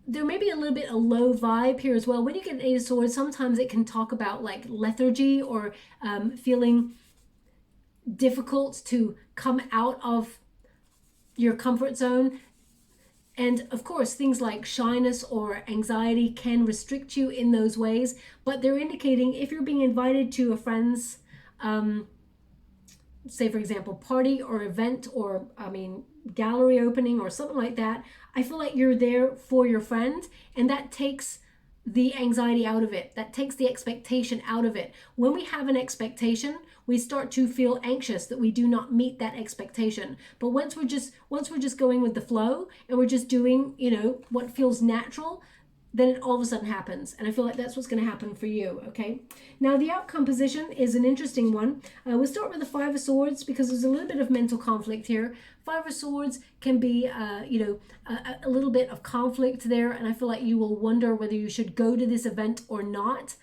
A: there may be a little bit of low vibe here as well. When you get an Eight of Swords, sometimes it can talk about like lethargy, or feeling difficult to come out of your comfort zone. And of course, things like shyness or anxiety can restrict you in those ways, but they're indicating if you're being invited to a friend's, say for example, party or event, or gallery opening or something like that, I feel like you're there for your friend, and that takes the anxiety out of it. That takes the expectation out of it. When we have an expectation, we start to feel anxious that we do not meet that expectation. But once we're just going with the flow, and we're just doing, what feels natural, then it all of a sudden happens. And I feel like that's what's going to happen for you, okay? Now, the outcome position is an interesting one. We'll start with the Five of Swords, because there's a little bit of mental conflict here. Five of Swords can be, a little bit of conflict there, and I feel like you will wonder whether you should go to this event or not.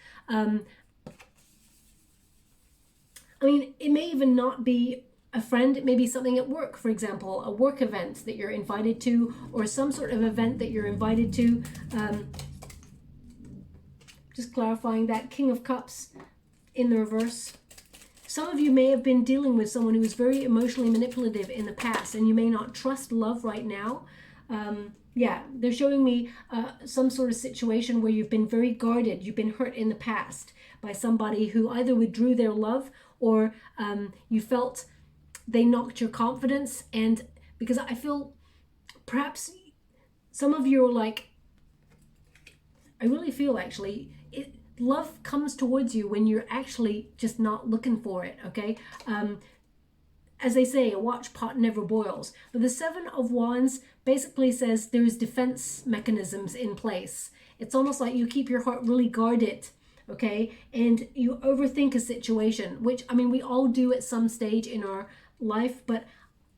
A: It may even not be a friend. It may be something at work, for example, a work event that you're invited to, or some sort of event that you're invited to. Just clarifying that. King of Cups in the reverse. Some of you may have been dealing with someone who was very emotionally manipulative in the past, and you may not trust love right now. They're showing me some sort of situation where you've been very guarded. You've been hurt in the past by somebody who either withdrew their love, or you felt they knocked your confidence. And because I feel perhaps some of you are like, I really feel actually love comes towards you when you're actually just not looking for it, okay? as they say, a watch pot never boils. But the Seven of Wands basically says there's defense mechanisms in place. It's almost like you keep your heart really guarded, okay? And you overthink a situation, which, I mean, we all do at some stage in our life, but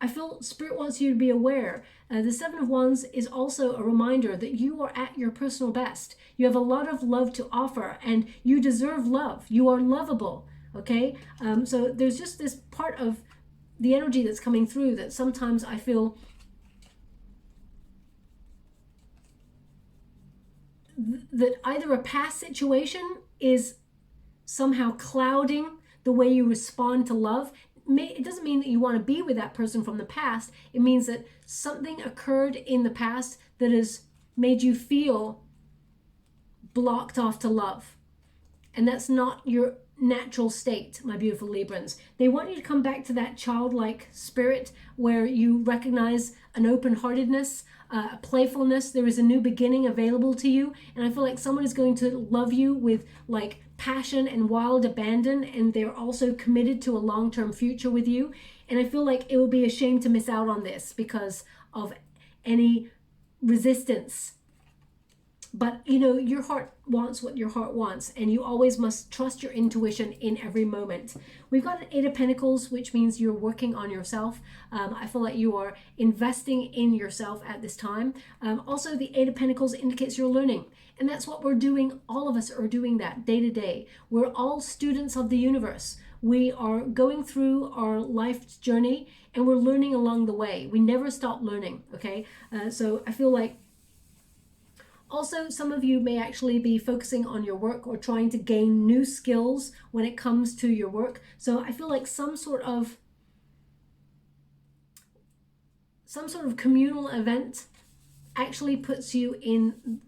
A: I feel Spirit wants you to be aware. The Seven of Wands is also a reminder that you are at your personal best. You have a lot of love to offer, and you deserve love. You are lovable, okay? So there's just this part of the energy that's coming through that sometimes I feel that either a past situation is somehow clouding the way you respond to love. It doesn't mean that you want to be with that person from the past. It means that something occurred in the past that has made you feel blocked off to love. And that's not your natural state, my beautiful Librans. They want you to come back to that childlike spirit where you recognize an open-heartedness, a playfulness. There is a new beginning available to you. And I feel like someone is going to love you with like passion and wild abandon, and they're also committed to a long-term future with you. And I feel like it will be a shame to miss out on this because of any resistance. But you know, your heart wants what your heart wants, and you always must trust your intuition in every moment. We've got an Eight of Pentacles, which means you're working on yourself. I feel like you are investing in yourself at this time. Also, the Eight of Pentacles indicates you're learning, and that's what we're doing. All of us are doing that day to day. We're all students of the universe. We are going through our life journey, and we're learning along the way. We never stop learning, okay? So I feel like also, some of you may actually be focusing on your work or trying to gain new skills when it comes to your work. So I feel like some sort of communal event actually puts you in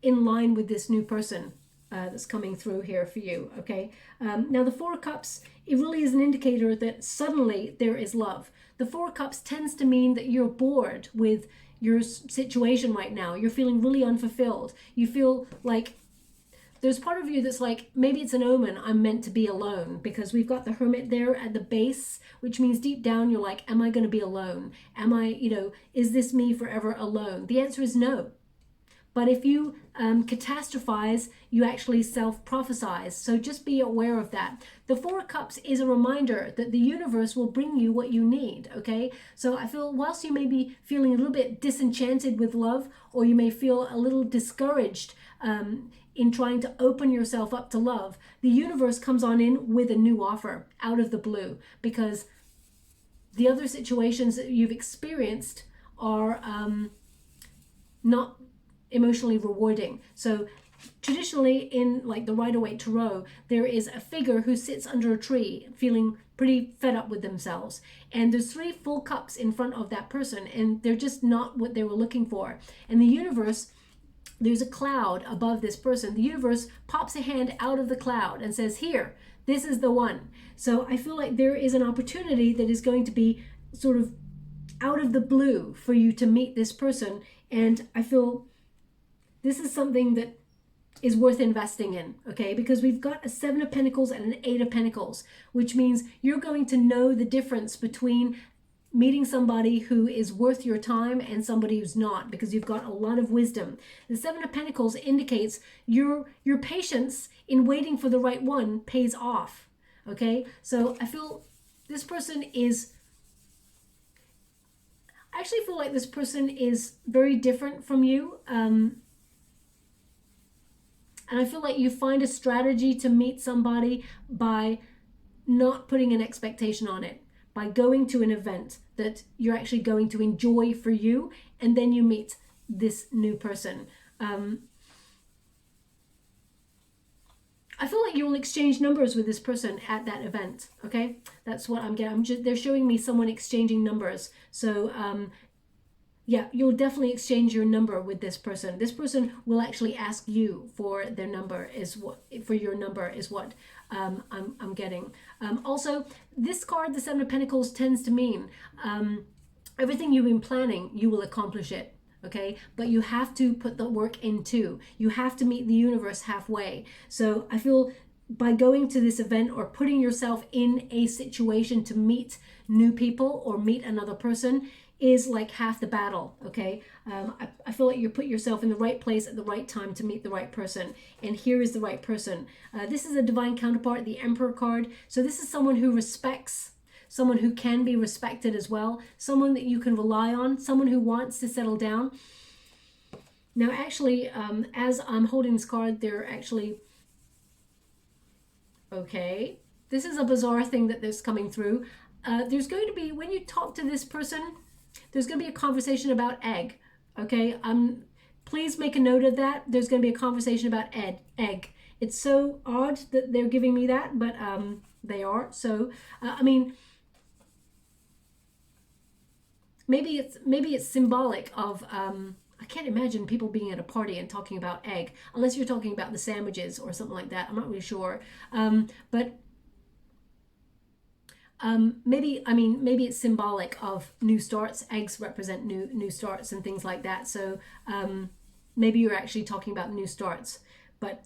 A: line with this new person that's coming through here for you, okay? Now the Four of Cups, it really is an indicator that suddenly there is love. The Four of Cups tends to mean that you're bored with your situation right now. You're feeling really unfulfilled. You feel like there's part of you that's like, maybe it's an omen, I'm meant to be alone, because we've got the Hermit there at the base, which means deep down you're like, am I going to be alone? Am I, you know, is this me forever alone? The answer is no. But if you catastrophize, you actually self-prophesize. So just be aware of that. The Four of Cups is a reminder that the universe will bring you what you need, okay? So I feel whilst you may be feeling a little bit disenchanted with love, or you may feel a little discouraged in trying to open yourself up to love, the universe comes on in with a new offer out of the blue, because the other situations that you've experienced are not emotionally rewarding. So traditionally in like the Rider-Waite Tarot, there is a figure who sits under a tree feeling pretty fed up with themselves, and there's three full cups in front of that person, and they're just not what they were looking for. And the universe, there's a cloud above this person. The universe pops a hand out of the cloud and says, here, this is the one. So I feel like there is an opportunity that is going to be sort of out of the blue for you to meet this person, and I feel this is something that is worth investing in, okay? Because we've got a Seven of Pentacles and an Eight of Pentacles, which means you're going to know the difference between meeting somebody who is worth your time and somebody who's not, because you've got a lot of wisdom. The Seven of Pentacles indicates your patience in waiting for the right one pays off, okay? So I feel this person is, I actually feel like this person is very different from you. And I feel like you find a strategy to meet somebody by not putting an expectation on it, by going to an event that you're actually going to enjoy for you, and then you meet this new person. I feel like you will exchange numbers with this person at that event, okay? That's what I'm getting. They're showing me someone exchanging numbers. So yeah, you'll definitely exchange your number with this person. This person will actually ask you for their number, is what for your number is what I'm getting. Also, this card, the Seven of Pentacles, tends to mean everything you've been planning, you will accomplish it. Okay, but you have to put the work in too. You have to meet the universe halfway. So I feel by going to this event or putting yourself in a situation to meet new people or meet another person is like half the battle, okay? I feel like you put yourself in the right place at the right time to meet the right person, and here is the right person. This is a divine counterpart, the Emperor card. So this is someone who respects, someone who can be respected as well, someone that you can rely on, someone who wants to settle down. Now, actually, as I'm holding this card, they're actually... Okay, this is a bizarre thing that's coming through. There's going to be, when you talk to this person, there's going to be a conversation about egg. Okay, please make a note of that. There's going to be a conversation about egg. It's so odd that they're giving me that, but they are. So, I mean, maybe it's symbolic of... I can't imagine people being at a party and talking about egg, unless you're talking about the sandwiches or something like that. I'm not really sure. But maybe it's symbolic of new starts. Eggs represent new starts and things like that. So maybe you're actually talking about new starts, but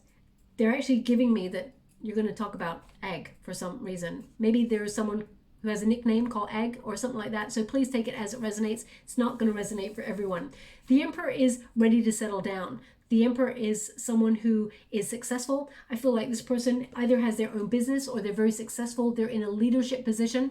A: they're actually giving me that you're going to talk about egg for some reason. Maybe there's someone who has a nickname called Egg or something like that. So please take it as it resonates. It's not going to resonate for everyone. The Emperor is ready to settle down. The Emperor is someone who is successful. I feel like this person either has their own business or they're very successful. They're in a leadership position.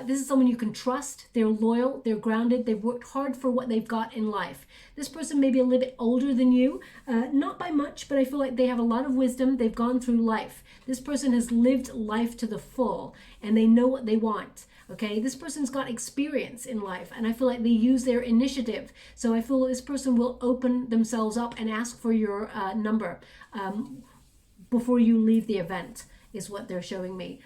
A: This is someone you can trust. They're loyal. They're grounded. They've worked hard for what they've got in life. This person may be a little bit older than you, not by much, but I feel like they have a lot of wisdom. They've gone through life. This person has lived life to the full and they know what they want. Okay, this person's got experience in life and I feel like they use their initiative. So I feel this person will open themselves up and ask for your number before you leave the event, is what they're showing me.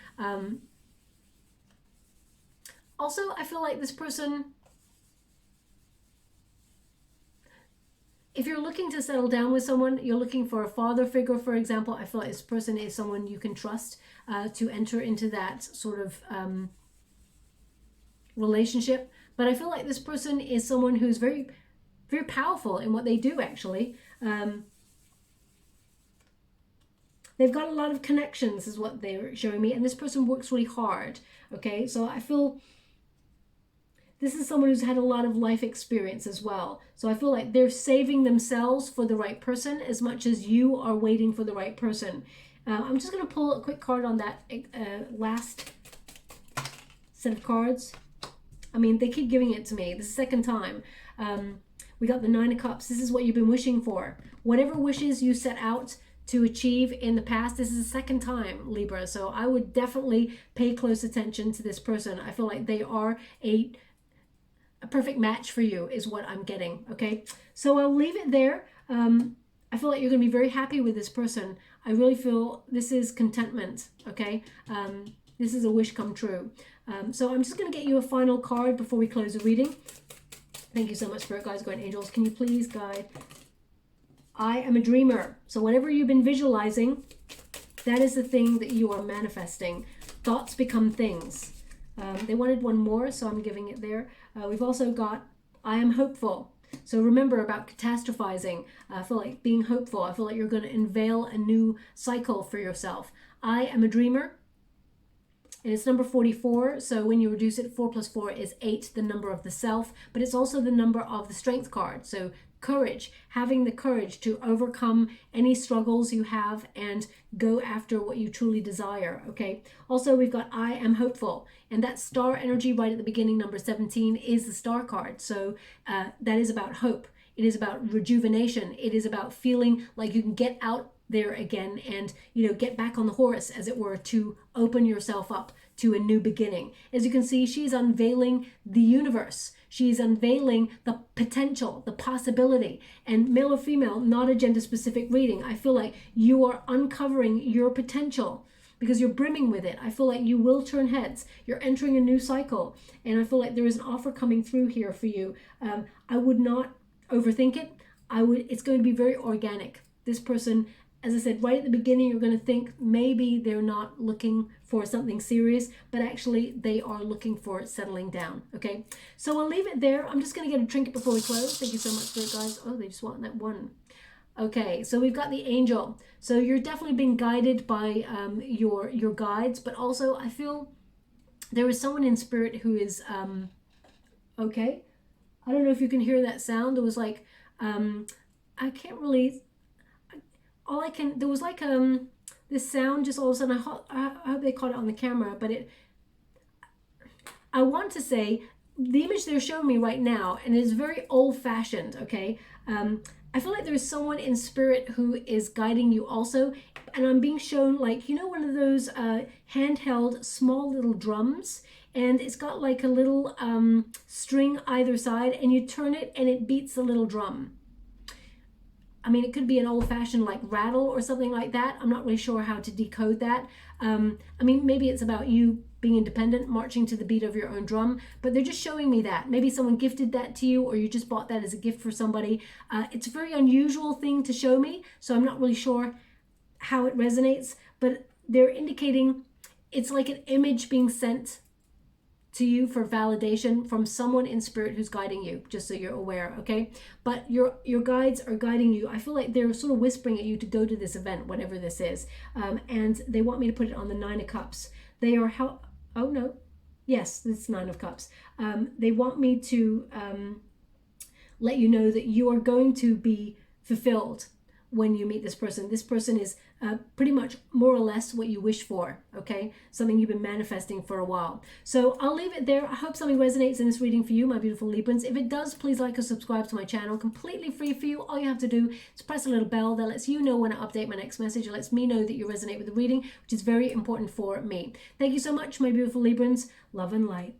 A: Also, I feel like this person, if you're looking to settle down with someone, you're looking for a father figure, for example, I feel like this person is someone you can trust to enter into that sort of relationship. But I feel like this person is someone who's very, very powerful in what they do, actually. They've got a lot of connections, is what they're showing me, and this person works really hard. Okay, so I feel this is someone who's had a lot of life experience as well. So I feel like they're saving themselves for the right person as much as you are waiting for the right person. I'm just going to pull a quick card on that last set of cards. I mean, they keep giving it to me. This is the second time. We got the Nine of Cups. This is what you've been wishing for. Whatever wishes you set out to achieve in the past, this is the second time, Libra. So I would definitely pay close attention to this person. I feel like they are a perfect match for you, is what I'm getting. Okay, so I'll leave it there. I feel like you're going to be very happy with this person. I really feel this is contentment. Okay, this is a wish come true. So I'm just going to get you a final card before we close the reading. Thank you so much, Spirit Guides, Guardian Angels. Can you please guide? I am a dreamer. So whatever you've been visualizing, that is the thing that you are manifesting. Thoughts become things. They wanted one more, so I'm giving it there. We've also got, I am hopeful. So remember about catastrophizing. I feel like being hopeful. I feel like you're going to unveil a new cycle for yourself. I am a dreamer. And it's number 44, so when you reduce it, 4 plus 4 is 8, the number of the self, but it's also the number of the Strength card. So courage, having the courage to overcome any struggles you have and go after what you truly desire, okay? Also, we've got I am hopeful, and that star energy right at the beginning, number 17, is the star card. So that is about hope. It is about rejuvenation. It is about feeling like you can get out there again and, you know, get back on the horse, as it were, to open yourself up to a new beginning. As you can see, she's unveiling the universe. She's unveiling the potential, the possibility. And male or female, not a gender specific reading. I feel like you are uncovering your potential because you're brimming with it. I feel like you will turn heads. You're entering a new cycle. And I feel like there is an offer coming through here for you. I would not overthink it. It's going to be very organic. This person, as I said, right at the beginning, you're going to think maybe they're not looking for something serious, but actually they are looking for settling down, okay? So I'll leave it there. I'm just going to get a trinket before we close. Thank you so much for it, guys. Oh, they just want that one. Okay, so we've got the angel. So you're definitely being guided by your guides, but also I feel there is someone in spirit who is okay. I don't know if you can hear that sound. There was like I can't really. All I can, there was like this sound just all of a sudden. I hope they caught it on the camera, but I want to say the image they're showing me right now, and it's very old-fashioned. Okay, I feel like there's someone in spirit who is guiding you also, and I'm being shown like, you know, one of those handheld small little drums, and it's got like a little string either side, and you turn it and it beats the little drum. I mean, it could be an old-fashioned like rattle or something like that. I'm not really sure how to decode that. I mean, maybe it's about you being independent, marching to the beat of your own drum, but they're just showing me that. Maybe someone gifted that to you, or you just bought that as a gift for somebody. It's a very unusual thing to show me, so I'm not really sure how it resonates, but they're indicating it's like an image being sent to you for validation from someone in spirit who's guiding you, just so you're aware, okay? But your guides are guiding you. I feel like they're sort of whispering at you to go to this event, whatever this is, and they want me to put it on the 9 of Cups. They are oh no, yes, it's 9 of Cups. They want me to let you know that you are going to be fulfilled when you meet this person. This person is pretty much more or less what you wish for, okay? Something you've been manifesting for a while. So I'll leave it there. I hope something resonates in this reading for you, my beautiful Librans. If it does, please like or subscribe to my channel. Completely free for you. All you have to do is press a little bell that lets you know when I update my next message. It lets me know that you resonate with the reading, which is very important for me. Thank you so much, my beautiful Librans. Love and light.